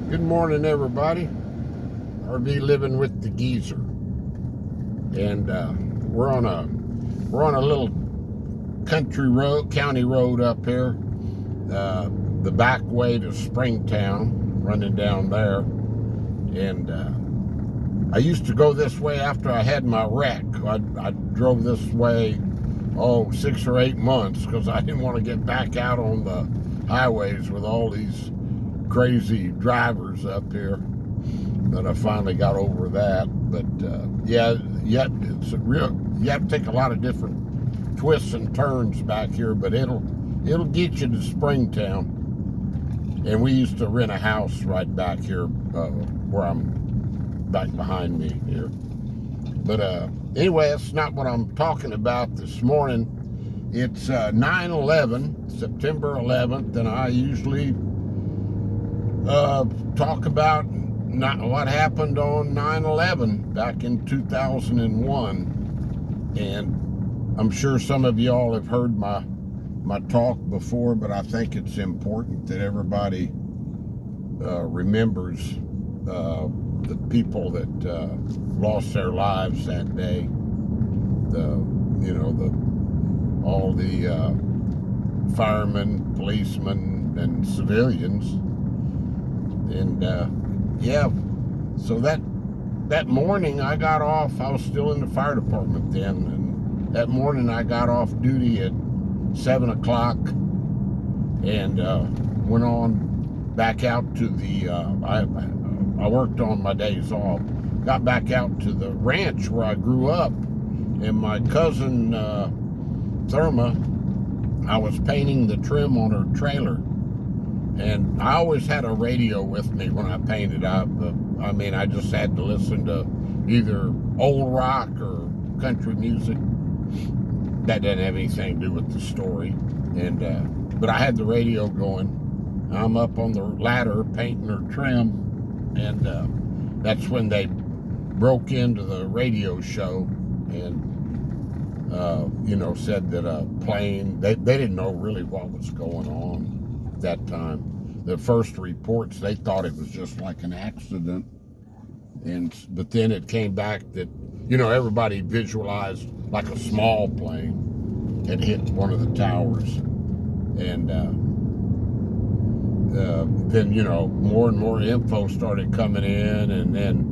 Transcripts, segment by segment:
Good morning, everybody. RV living with the geezer, and we're on a little country road, county road up here, the back way to Springtown, running down there. And I used to go this way after I had my wreck. I drove this way 6 or 8 months because I didn't want to get back out on the highways with all these crazy drivers up here. But I finally got over that. But it's you have to take a lot of different twists and turns back here, but it'll get you to Springtown. And we used to rent a house right back here, where I'm back behind me here. But anyway, that's not what I'm talking about this morning. It's 9/11, September 11th, and I usually talk about not what happened on 9/11 back in 2001. And I'm sure some of y'all have heard my talk before, but I think it's important that everybody remembers the people that lost their lives that day. All the firemen, policemen, and civilians. And so that morning I got off. I was still in the fire department then, and that morning I got off duty at 7 o'clock and went on back out to the. I worked on my days off. Got back out to the ranch where I grew up, and my cousin Therma, I was painting the trim on her trailer. And I always had a radio with me when I painted up. I just had to listen to either old rock or country music. That didn't have anything to do with the story. And but I had the radio going. I'm up on the ladder painting her trim, and that's when they broke into the radio show and said that a plane. They didn't know really what was going on that time. The first reports, they thought it was just like an accident, but then it came back that everybody visualized like a small plane had hit one of the towers. And then more and more info started coming in, and then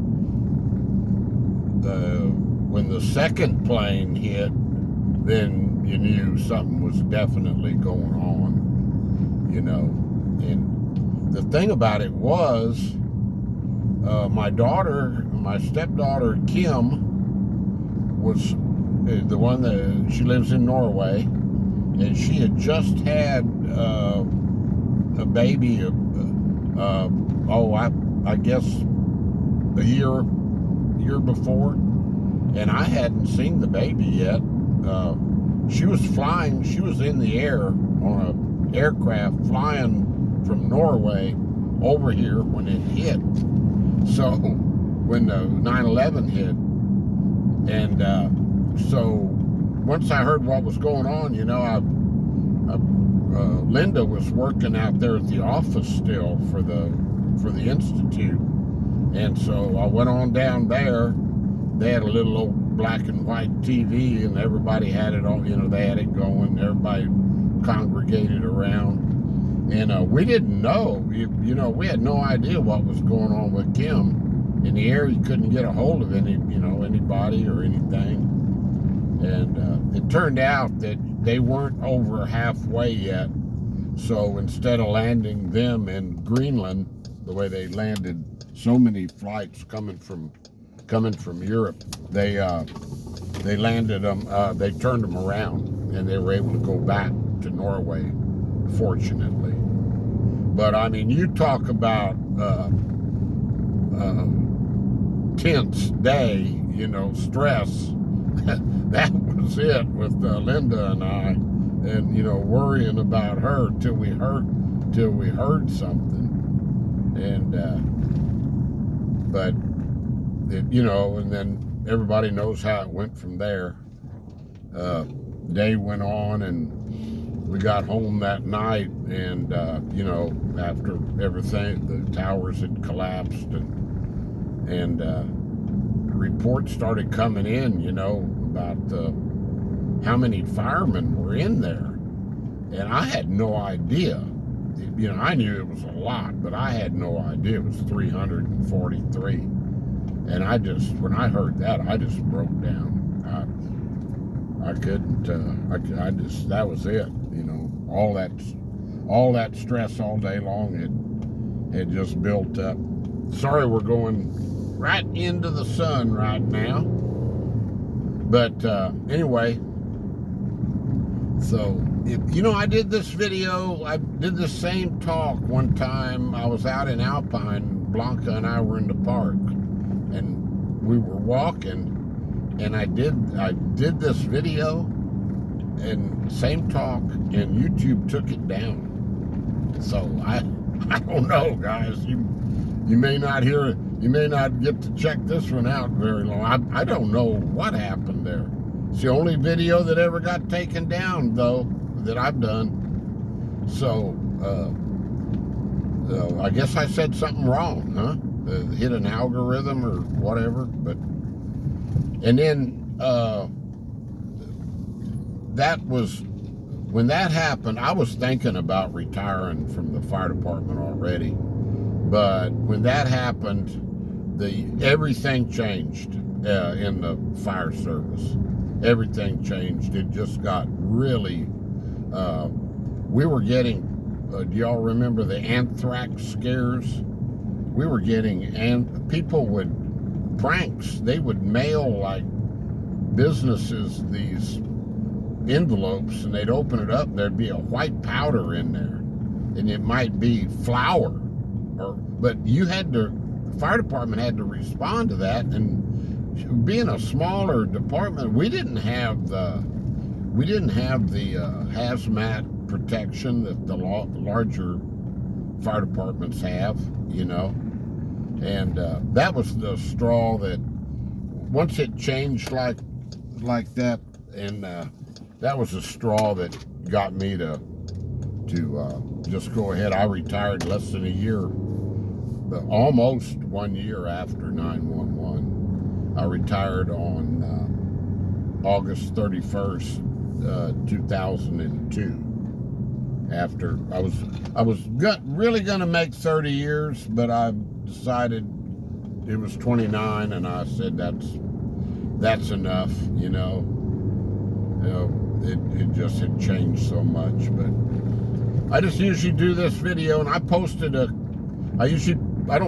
when the second plane hit, then you knew something was definitely going on. And the thing about it was, my stepdaughter Kim, was the one that she lives in Norway, and she had just had a baby. I guess a year before, and I hadn't seen the baby yet. She was flying. She was in the air on a aircraft flying from Norway over here when it hit. So when the 9/11 hit, and so once I heard what was going on, Linda was working out there at the office still for the institute, and so I went on down there. They had a little old black and white TV, and everybody had it all. They had it going. Everybody congregated around, and we didn't know. We had no idea what was going on with Kim. In the air, you couldn't get a hold of anybody or anything. And it turned out that they weren't over halfway yet. So instead of landing them in Greenland, the way they landed so many flights coming from Europe, they landed them. They turned them around, and they were able to go back to Norway, fortunately. But you talk about tense day, stress. That was it with Linda and I, and worrying about her till we heard something, and and then everybody knows how it went from there. Day went on, and we got home that night, and you know, after everything, the towers had collapsed, and reports started coming in, you know, about how many firemen were in there, and I had no idea. You know, I knew it was a lot, but I had no idea it was 343. And I just, when I heard that, I just broke down. I couldn't. I just, that was it. You know, all that stress all day long had just built up. Sorry, we're going right into the sun right now. But anyway, so you know, I did this video. I did the same talk one time. I was out in Alpine. Blanca and I were in the park, and we were walking. And I did this video, and same talk, and YouTube took it down. So I don't know, guys. You may not hear it. You may not get to check this one out very long. I don't know what happened there. It's the only video that ever got taken down, though, that I've done. So I guess I said something wrong, huh? Hit an algorithm or whatever, but. And then that was, when that happened, I was thinking about retiring from the fire department already. But when that happened, everything changed in the fire service. Everything changed. It just got really, we were getting, do y'all remember the anthrax scares? We were getting, and people would, pranks. They would mail, like, businesses these envelopes, and they'd open it up, and there'd be a white powder in there, and it might be flour, but you had to, the fire department had to respond to that. And being a smaller department, we didn't have the hazmat protection that the larger fire departments have, you know. And that was the straw that, once it changed like that, and that was the straw that got me to just go ahead. I retired less than a year, but almost 1 year after 9/11. I retired on August 31st, 2002. After I was really gonna make 30 years, but I decided it was 29, and I said that's enough, you know. It just had changed so much. But I just usually do this video, and I don't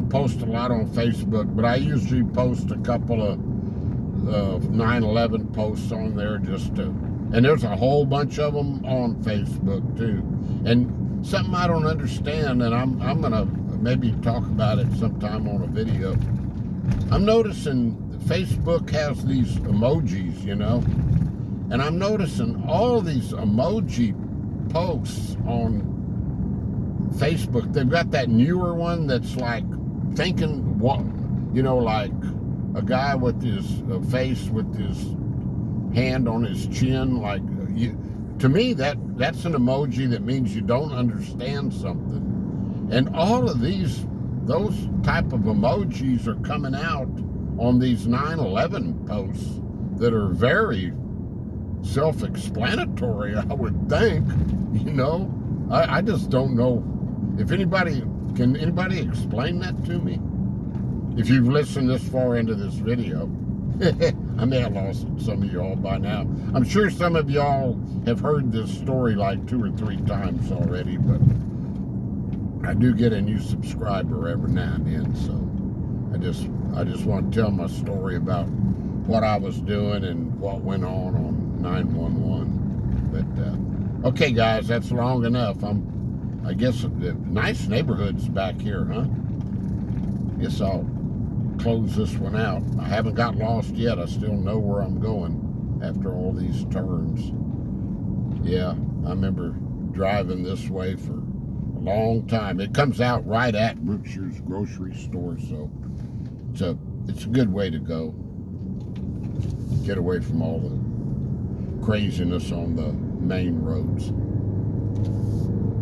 post a lot on Facebook, but I usually post a couple of 9/11 posts on there, and there's a whole bunch of them on Facebook too. And something I don't understand, and I'm gonna maybe talk about it sometime on a video. I'm noticing Facebook has these emojis, you know, and I'm noticing all these emoji posts on Facebook. They've got that newer one that's like thinking, what, you know, like a guy with his face with his hand on his chin, like to me that's an emoji that means you don't understand something. And all of those type of emojis are coming out on these 9/11 posts that are very self-explanatory, I would think, you know. I just don't know if can anybody explain that to me? If you've listened this far into this video. I may have lost some of y'all by now. I'm sure some of y'all have heard this story like 2 or 3 times already, but I do get a new subscriber every now and then, so I just want to tell my story about what I was doing and what went on 9/11. But okay, guys, that's long enough. I guess nice neighborhoods back here, huh? Guess I'll close this one out. I haven't got lost yet. I still know where I'm going after all these turns. Yeah, I remember driving this way for a long time. It comes out right at Brookshire's grocery store, so it's a good way to go. Get away from all the craziness on the main roads.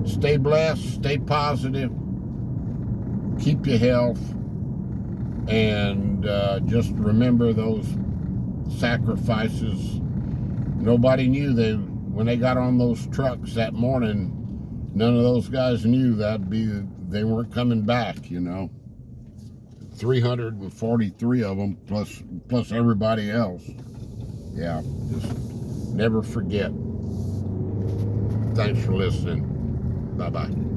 Stay blessed, stay positive, keep your health, and just remember those sacrifices. Nobody knew when they got on those trucks that morning. None of those guys knew they weren't coming back. 343 of them plus everybody else. Yeah, just never forget. Thanks for listening. Bye-bye.